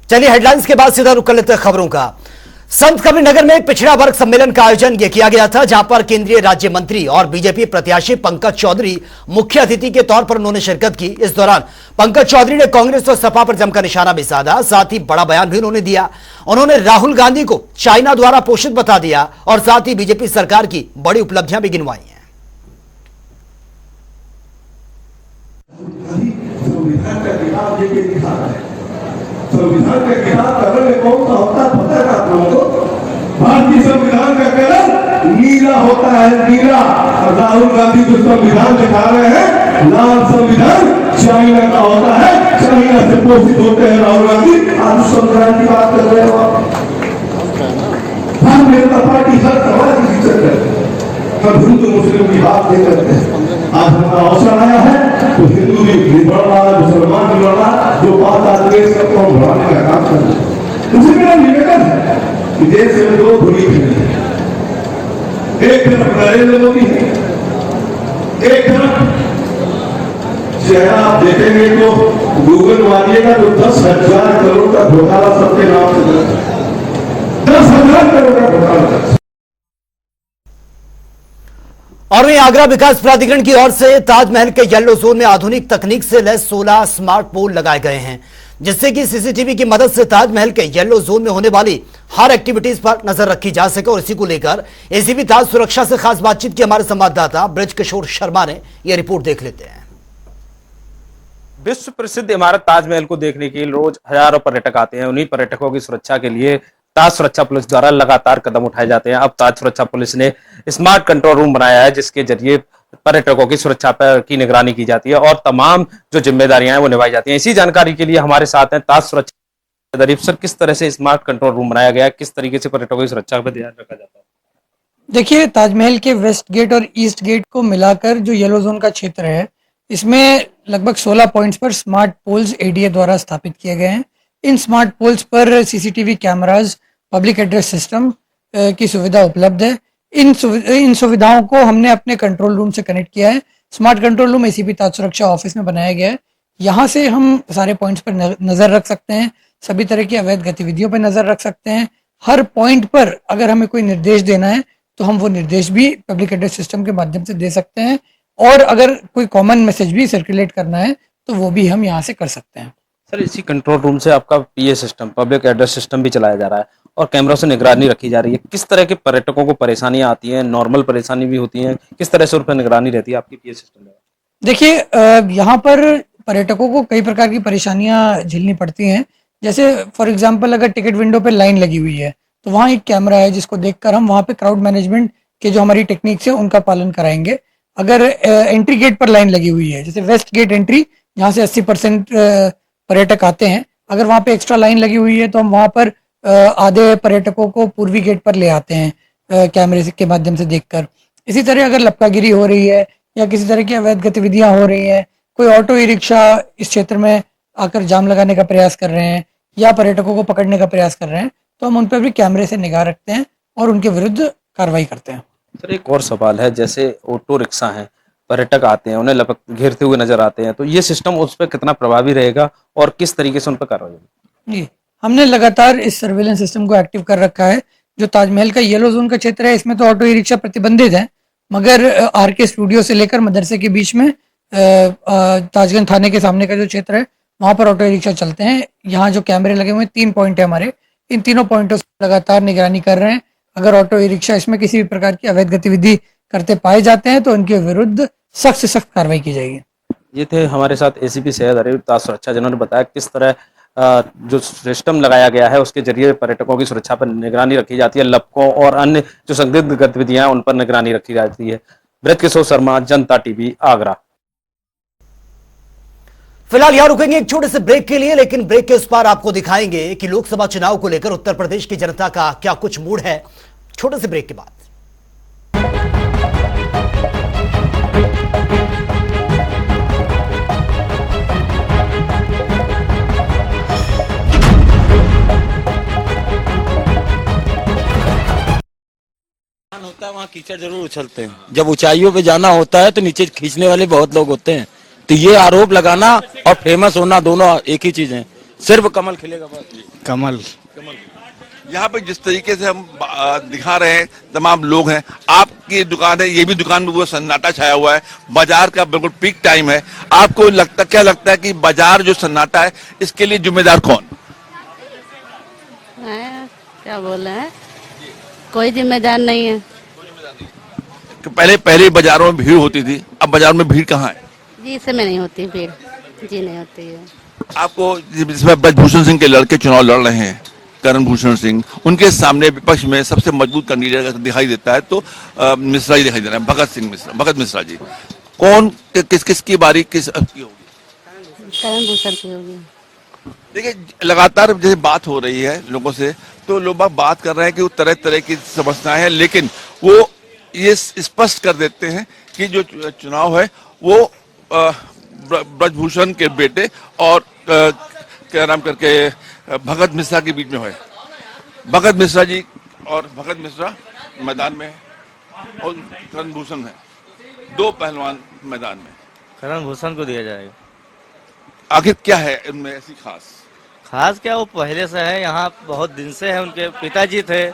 चलिए हेडलाइंस के बाद सीधा रुक कर लेते हैं खबरों का। संत कबीर नगर में एक पिछड़ा वर्ग सम्मेलन का आयोजन किया गया था, जहां पर केंद्रीय राज्य मंत्री और बीजेपी प्रत्याशी पंकज चौधरी मुख्य अतिथि के तौर पर उन्होंने शिरकत की। इस दौरान पंकज चौधरी ने कांग्रेस और सपा पर जमकर निशाना भी साधा, साथ ही बड़ा बयान भी उन्होंने दिया। उन्होंने राहुल गांधी को चाइना द्वारा पोषित बता दिया और साथ ही बीजेपी सरकार की बड़ी उपलब्धियां भी गिनवाई हैं। संविधान का किताब कलर में कौन सा होता है पता है आप लोगों को? भारतीय संविधान का कलर नीला होता है, नीला। और राहुल गांधी जो संविधान दिखा रहे हैं, लाल संविधान चाइना का होता है, चाइना से पोषित होते हैं राहुल गांधी। आज संविधान की बात कर रहे हो आप। भारतीय जनता पार्टी हर समाज की इज्जत करती है, हम हिंदू मुस्लिम की बात नहीं करते हैं। आज हमारा अवसर आया है तो हिंदू भी बढ़ रहा है, मुसलमान भी बढ़ रहा है, जो बात आज देश का कौन बढ़ाने का काम कर रहे हैं। उसी मेरा निवेदन है कि देश में दो धुरी है, एक तरफ नरेंद्र मोदी है, एक तरफ चेहरा आप देखेंगे तो गूगल मारिएगा तो 10,000 करोड़ का घोटाला सबके नाम से 10,000 करोड़ का घोटाला। और वहीं आगरा विकास प्राधिकरण की ओर से ताजमहल के येलो जोन में आधुनिक तकनीक से लैस 16 स्मार्ट पोल लगाए गए हैं, जिससे कि सीसीटीवी की मदद से ताजमहल के येलो जोन में होने वाली हर एक्टिविटीज पर नजर रखी जा सके। और इसी को लेकर एसीपी ताज सुरक्षा से खास बातचीत की हमारे संवाददाता ब्रज किशोर शर्मा ने यह रिपोर्ट देख लेते हैं। विश्व प्रसिद्ध इमारत ताजमहल को देखने के लिए रोज हजारों पर्यटक आते हैं। उन्हीं पर्यटकों की सुरक्षा के लिए ताज सुरक्षा पुलिस द्वारा लगातार कदम उठाए जाते हैं। अब ताज सुरक्षा पुलिस ने स्मार्ट कंट्रोल रूम बनाया है, जिसके जरिए पर्यटकों की सुरक्षा पर की निगरानी की जाती है और तमाम जो जिम्मेदारियां हैं वो निभाई जाती हैं। इसी जानकारी के लिए हमारे साथ हैं ताज सुरक्षा सर, किस तरह से स्मार्ट कंट्रोल रूम बनाया गया है, किस तरीके से पर्यटकों की सुरक्षा पर ध्यान रखा जाता है? देखिए, ताजमहल के वेस्ट गेट और ईस्ट गेट को मिलाकर जो येलो जोन का क्षेत्र है, इसमें लगभग 16 पॉइंट्स पर स्मार्ट पोल्स एडीए द्वारा स्थापित किए गए हैं। इन स्मार्ट पोल्स पर CCTV cameras, public address system की सुविधा उपलब्ध है। इन सुविधाओं को हमने अपने कंट्रोल रूम से कनेक्ट किया है। स्मार्ट कंट्रोल रूम एसीपी ताज सुरक्षा ऑफिस में बनाया गया है। यहाँ से हम सारे पॉइंट्स पर नजर रख सकते हैं, सभी तरह की अवैध गतिविधियों पर नजर रख सकते हैं। हर पॉइंट पर अगर हमें कोई निर्देश देना है तो हम वो निर्देश भी पब्लिक एड्रेस सिस्टम के माध्यम से दे सकते हैं, और अगर कोई कॉमन मैसेज भी सर्कुलेट करना है तो वो भी हम यहाँ से कर सकते हैं। सर, इसी कंट्रोल रूम से आपका PA system, public address system भी चलाया जा रहा है और कैमरों से निगरानी रखी जा रही है। किस तरह के पर्यटकों को परेशानियां आती हैं, नॉर्मल परेशानी भी होती है, किस तरह से उन पर निगरानी रहती है आपकी पीए सिस्टम में? देखिए, यहाँ पर पर्यटकों को कई प्रकार की परेशानियां झेलनी पड़ती हैं। जैसे फॉर एग्जांपल, अगर टिकट विंडो पे लाइन लगी हुई है तो वहाँ एक कैमरा है जिसको देखकर हम वहाँ पे क्राउड मैनेजमेंट के जो हमारी टेक्निक्स है उनका पालन कराएंगे। अगर एंट्री गेट पर लाइन लगी हुई है, जैसे वेस्ट गेट एंट्री जहाँ से 80% पर्यटक आते हैं, अगर वहाँ पे एक्स्ट्रा लाइन लगी हुई है तो हम वहाँ पर आधे पर्यटकों को पूर्वी गेट पर ले आते हैं कैमरे के माध्यम से देखकर। इसी तरह अगर लपकागिरी हो रही है या किसी तरह की अवैध गतिविधियां हो रही हैं, कोई ऑटो ई रिक्शा इस क्षेत्र में आकर जाम लगाने का प्रयास कर रहे हैं या पर्यटकों को पकड़ने का प्रयास कर रहे हैं, तो हम उन पर भी कैमरे से निगाह रखते हैं और उनके विरुद्ध कार्रवाई करते हैं। सर, एक और सवाल है, जैसे ऑटो रिक्शा है, पर्यटक आते हैं, उन्हें घेरते हुए नजर आते हैं, तो ये सिस्टम उस पर कितना प्रभावी रहेगा और किस तरीके से उन पर कार्रवाई होगी? जी, हमने लगातार इस सर्वेलेंस सिस्टम को एक्टिव कर रखा है। जो ताजमहल का येलो जोन का क्षेत्र है, इसमें तो ऑटो ई रिक्शा प्रतिबंधित है, मगर आरके स्टूडियो से लेकर मदरसे के बीच में ताजगंज थाने के सामने का जो क्षेत्र है वहां पर ऑटो ई रिक्शा चलते हैं। यहाँ जो कैमरे लगे हुए हैं, 3 पॉइंट है हमारे, इन तीनों पॉइंटों से लगातार निगरानी कर रहे हैं। अगर ऑटो ई रिक्शा इसमें किसी भी प्रकार की अवैध गतिविधि करते पाए जाते हैं तो उनके विरुद्ध सख्त से सख्त कार्रवाई की जाएगी। ये थे हमारे साथ एसीपी सैयद अरीफ ताज सुरक्षा, जिन्होंने बताया किस तरह जो सिस्टम लगाया गया है उसके जरिए पर्यटकों की सुरक्षा पर निगरानी रखी जाती है, लपकों और अन्य जो संदिग्ध गतिविधियां उन पर निगरानी रखी जाती है। ब्रज किशोर शर्मा, जनता टीवी, आगरा। फिलहाल यहां रुकेंगे एक छोटे से ब्रेक के लिए, लेकिन ब्रेक के उस पार आपको दिखाएंगे कि लोकसभा चुनाव को लेकर उत्तर प्रदेश की जनता का क्या कुछ मूड है। छोटे से ब्रेक के बाद होता है वहाँ कीचड़ जरूर उछलते हैं। जब ऊंचाइयों पे जाना होता है तो नीचे खींचने वाले बहुत लोग होते हैं। तो ये आरोप लगाना और फेमस होना दोनों एक ही चीज है। सिर्फ कमल खिलेगा बस। कमल। यहाँ पे जिस तरीके से हम दिखा रहे हैं, तमाम लोग हैं, आपकी दुकान है, ये भी दुकान में वो सन्नाटा छाया हुआ है, बाजार का बिल्कुल पीक टाइम है। आपको क्या लगता है कि बाजार जो सन्नाटा है इसके लिए जिम्मेदार कौन? क्या बोल रहे हैं, कोई जिम्मेदार नहीं है कि पहले बाजारों में भीड़ होती थी, अब बाजार में भीड़ कहाँ है? जी, इससे में नहीं होती भीड़, जी नहीं होती है। आपको जिसमें ब्रजभूषण सिंह के लड़के चुनाव लड़ रहे हैं, करण भूषण सिंह, उनके सामने विपक्ष में सबसे मजबूत कैंडिडेट दिखाई देता है तो मिश्रा जी दिखाई दे रहे हैं, भगत मिश्रा जी। कौन किस की बारी किस की होगी? करण भूषण की होगी। देखिए, लगातार जैसे बात हो रही है लोगों से, तो लोग बात कर रहे हैं कि वो तरह तरह की समस्याएं हैं, लेकिन वो ये स्पष्ट कर देते हैं कि जो चुनाव है वो ब्रजभूषण के बेटे और क्या नाम करके भगत मिश्रा के बीच में है। भगत मिश्रा जी और भगत मिश्रा मैदान में है और करण भूषण है, दो पहलवान मैदान में। करण भूषण को दिया जाएगा। आखिर क्या है इनमें ऐसी खास क्या, वो पहले से है, यहाँ बहुत दिन से है। उनके पिताजी थे,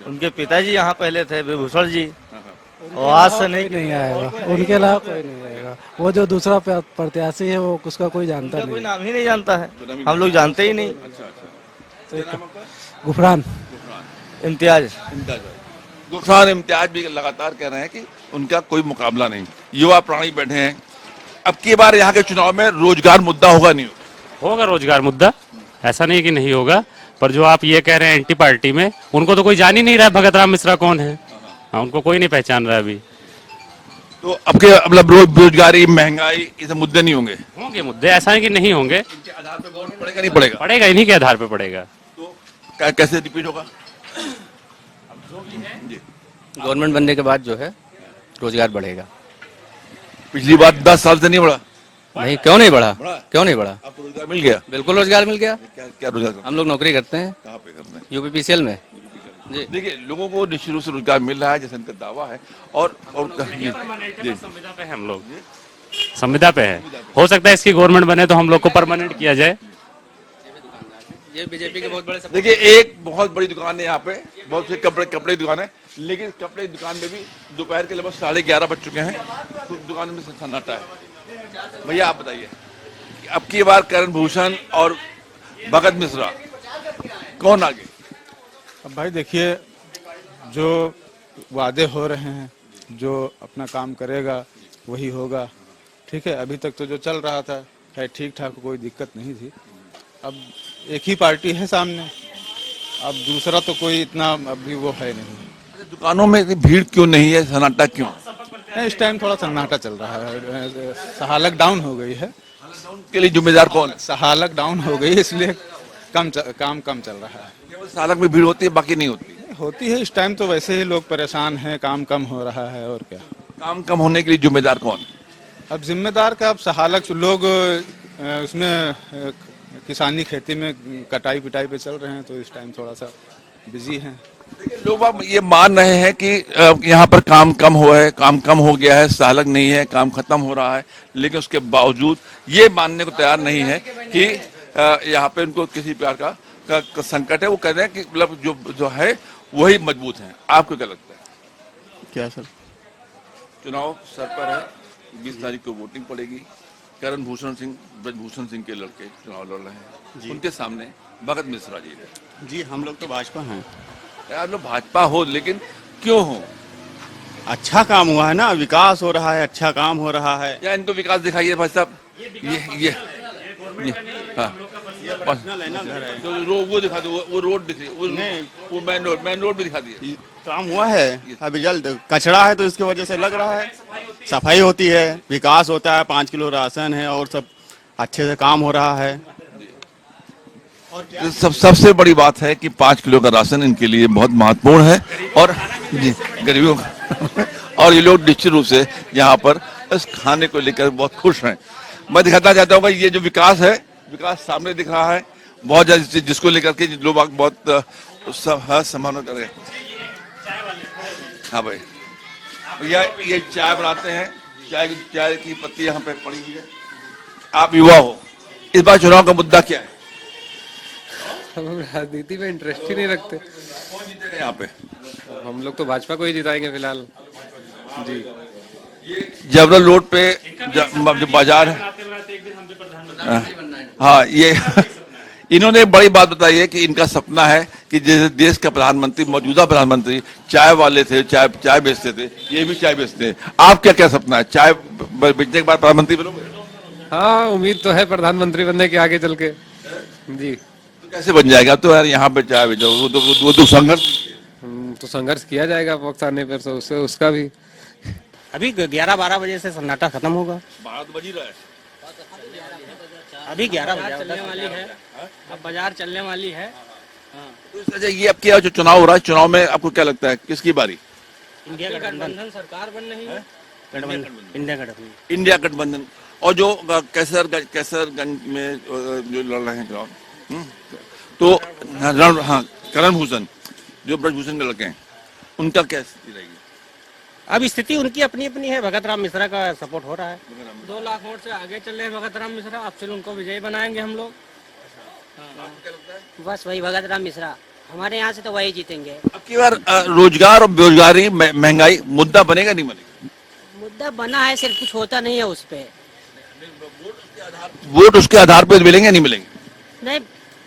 उनके पिताजी यहाँ पहले थे, विभूषण जी, और आज से नहीं आएगा, उनके अलावा कोई नहीं आएगा। वो जो दूसरा प्रत्याशी है वो उसका कोई जानता नहीं, कोई नाम ही नहीं जानता है, हम लोग जानते ही नहीं। गुफरान इम्तियाज गुफरान इम्तियाज भी लगातार कह रहे हैं कि उनका कोई मुकाबला नहीं। युवा प्राणी बैठे हैं। अब की बार यहाँ के चुनाव में रोजगार मुद्दा होगा नहीं होगा? रोजगार मुद्दा ऐसा नहीं कि नहीं होगा, पर जो आप ये कह रहे हैं एंटी पार्टी में, उनको तो कोई जान ही नहीं रहा भगत राम मिश्रा कौन है। हाँ, उनको कोई नहीं पहचान रहा अभी। तो अब के मतलब बेरोजगारी, महंगाई, ये सब मुद्दे नहीं होंगे? होंगे मुद्दे, ऐसा है कि नहीं होंगे। इनके आधार पे वोट पड़ेगा नहीं पड़ेगा? पड़ेगा, इन्हीं के आधार पे पड़ेगा। तो कैसे रिपीट होगा? गवर्नमेंट बनने के बाद जो है रोजगार बढ़ेगा। पिछली बार 10 साल से नहीं बढ़ा? नहीं, क्यों नहीं बढ़ा? क्यों नहीं बढ़ा? आपको रोजगार मिल गया? बिल्कुल रोजगार मिल गया। क्या रोजगार? हम लोग नौकरी करते हैं। कहाँ पे करते हैं? यूपीपीसीएल में। जी, देखिए, लोगों को निश्चित रूप से रोजगार मिल रहा है जैसे इनका दावा है। और संविदा पे है, हम लोग संविदा पे है। हो सकता है इसकी गवर्नमेंट बने तो हम लोग को परमानेंट किया जाए। ये बीजेपी के बहुत बड़े सपने। देखिए, एक बहुत बड़ी दुकान है यहाँ पे, बहुत से कपड़े की दुकान है, लेकिन कपड़े की दुकान में भी दोपहर के लगभग 11:30 बज चुके हैं, तो दुकान में सन्नाटा है। भैया आप बताइए, अब की बार करण भूषण और भगत मिश्रा कौन आगे? अब भाई देखिए, जो वादे हो रहे हैं, जो अपना काम करेगा वही होगा। ठीक है, अभी तक तो जो चल रहा था खैर ठीक ठाक, कोई दिक्कत नहीं थी। अब एक ही पार्टी है सामने, अब दूसरा तो कोई इतना अभी वो है नहीं। दुकानों में भीड़ क्यों नहीं है, सन्नाटा क्यों? इस टाइम थोड़ा सन्नाटा चल रहा है, सहालक डाउन हो गई है। के लिए जिम्मेदार कौन है? सहालक डाउन हो गई, इसलिए काम कम चल रहा है। केवल सालक में भीड़ होती है, बाकी नहीं होती है। इस टाइम तो वैसे ही लोग परेशान हैं, काम कम हो रहा है और क्या। काम कम होने के लिए जिम्मेदार कौन? अब जिम्मेदार का, अब सहालक लोग उसमें किसानी खेती में कटाई पिटाई पे चल रहे हैं, तो इस टाइम थोड़ा सा बिजी हैं। लोग अब ये मान रहे हैं कि यहाँ पर काम कम हो गया है, सहालक नहीं है, काम खत्म हो रहा है, लेकिन उसके बावजूद ये मानने को तैयार नहीं है कि यहाँ पे उनको किसी प्रकार का संकट है। वो कह रहे हैं कि मतलब जो है वही मजबूत है। आपको क्या लगता है? क्या सर? चुनाव सर पर है, 20 तारीख को वोटिंग पड़ेगी। करण भूषण सिंह, ब्रजभूषण सिंह के लड़के चुनाव लड़ रहे हैं, उनके सामने भगत मिश्रा जी है। जी, हम लोग तो भाजपा हैं। आप लोग भाजपा हो, लेकिन क्यों हो? अच्छा काम हुआ है ना, विकास हो रहा है, अच्छा काम हो रहा है। या इनको विकास दिखाइए भाई साहब। ये हाँ, पर्सनल है ना घर है। तो वो दिखा दो, वो रोड दिख रही है, वो मेन रोड भी दिखा दिए। काम हुआ है अभी जल्द। कचरा है तो इसकी वजह से लग रहा है, सफाई होती है, विकास होता है, 5 किलो राशन है और सब अच्छे से काम हो रहा है। सबसे बड़ी बात है कि 5 किलो का राशन इनके लिए बहुत महत्वपूर्ण है और जी गरीबों का और ये लोग निश्चित रूप से यहाँ पर इस खाने को लेकर बहुत खुश हैं। मैं दिखाना चाहता हूँ ये जो विकास है, विकास सामने दिख रहा है बहुत ज्यादा, जिसको लेकर के लोग बहुत सम्मान कर रहे हैं। हाँ भाई, भैया ये चाय बनाते हैं, चाय की पत्ती यहाँ पे पड़ी हुई है। आप युवा हो, इस बार चुनाव का मुद्दा क्या है? हम राजनीति में इंटरेस्ट ही नहीं रखते। कौन जीतेगा यहाँ पे? हम लोग तो भाजपा को ही जिताएंगे फिलहाल जी। जबरल रोड पे जो बाजार है, हाँ, ये इन्होंने बड़ी बात बताई है कि इनका सपना है कि जैसे देश का प्रधानमंत्री, मौजूदा प्रधानमंत्री चाय वाले थे, चाय बेचते थे, ये भी चाय बेचते हैं। आप क्या क्या सपना है? चाय बेचने के बाद प्रधानमंत्री बनोगे? हाँ, उम्मीद तो है प्रधानमंत्री बनने के आगे चल के जी। तो कैसे बन जाएगा? तो यार यहाँ पे चाय बेचो, वो तो संघर्ष, तो संघर्ष किया जाएगा वक्त आने पर, तो उसका भी। अभी 11-12 बजे से सन्नाटा खत्म होगा। 12 बज ही रहा है। अभी 11 बजे चलने वाली है, अब बाजार चलने वाली है। तो इस वजह ये अब क्या जो चुनाव हो रहा है, चुनाव में आपको क्या लगता है किसकी बारी? इंडिया गठबंधन सरकार बन रही है। इंडिया गठबंधन, इंडिया गठबंधन। और जो कैसरगंज में जो लड़ रहे हैं चुनाव, तो हाँ, करण भूषण जो ब्रजभूषण के लड़के हैं, उनका क्या स्थिति रहेगी? अब स्थिति उनकी अपनी अपनी है। भगत राम मिश्रा का सपोर्ट हो रहा है। 2 लाख वोट से आगे चल रहे हैं भगत राम मिश्रा। अब से उनको विजयी बनाएंगे हम लोग। बस वही भगत राम मिश्रा, हमारे यहाँ से तो वही जीतेंगे। अब की बार रोजगार और बेरोजगारी, महंगाई मुद्दा बनेगा नहीं बनेगा? मुद्दा बना है, सिर्फ कुछ होता नहीं है उस पे। वोट उसके आधार पर मिलेंगे नहीं मिलेंगे? नहीं,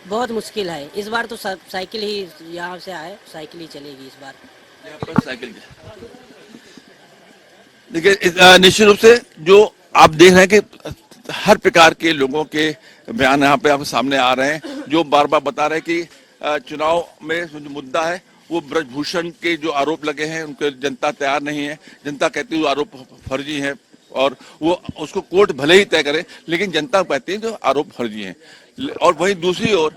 बहुत मुश्किल है इस बार तो। साइकिल ही यहाँ से आए, साइकिल ही चलेगी इस बार। यहाँ पर साइकिल देखिए, निश्चित रूप से जो आप देख रहे हैं कि हर प्रकार के लोगों के बयान यहाँ पे आपके सामने आ रहे हैं, जो बार बार बता रहे हैं कि चुनाव में जो मुद्दा है वो ब्रजभूषण के जो आरोप लगे हैं उनके जनता तैयार नहीं है। जनता कहती है वो आरोप फर्जी है और वो उसको कोर्ट भले ही तय करे, लेकिन जनता कहती है जो आरोप फर्जी है। और वहीं दूसरी ओर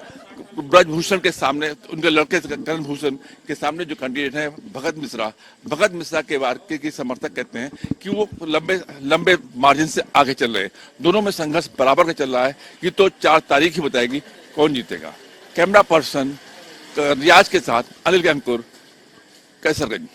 ब्रजभूषण के सामने, उनके लड़के करण भूषण के सामने जो कैंडिडेट है भगत मिश्रा के वार्के के समर्थक कहते हैं कि वो लंबे मार्जिन से आगे चल रहे हैं। दोनों में संघर्ष बराबर का चल रहा है। ये तो 4 तारीख ही बताएगी कौन जीतेगा। कैमरा पर्सन रियाज के साथ अनिल कैमकुर, कैसरगंज।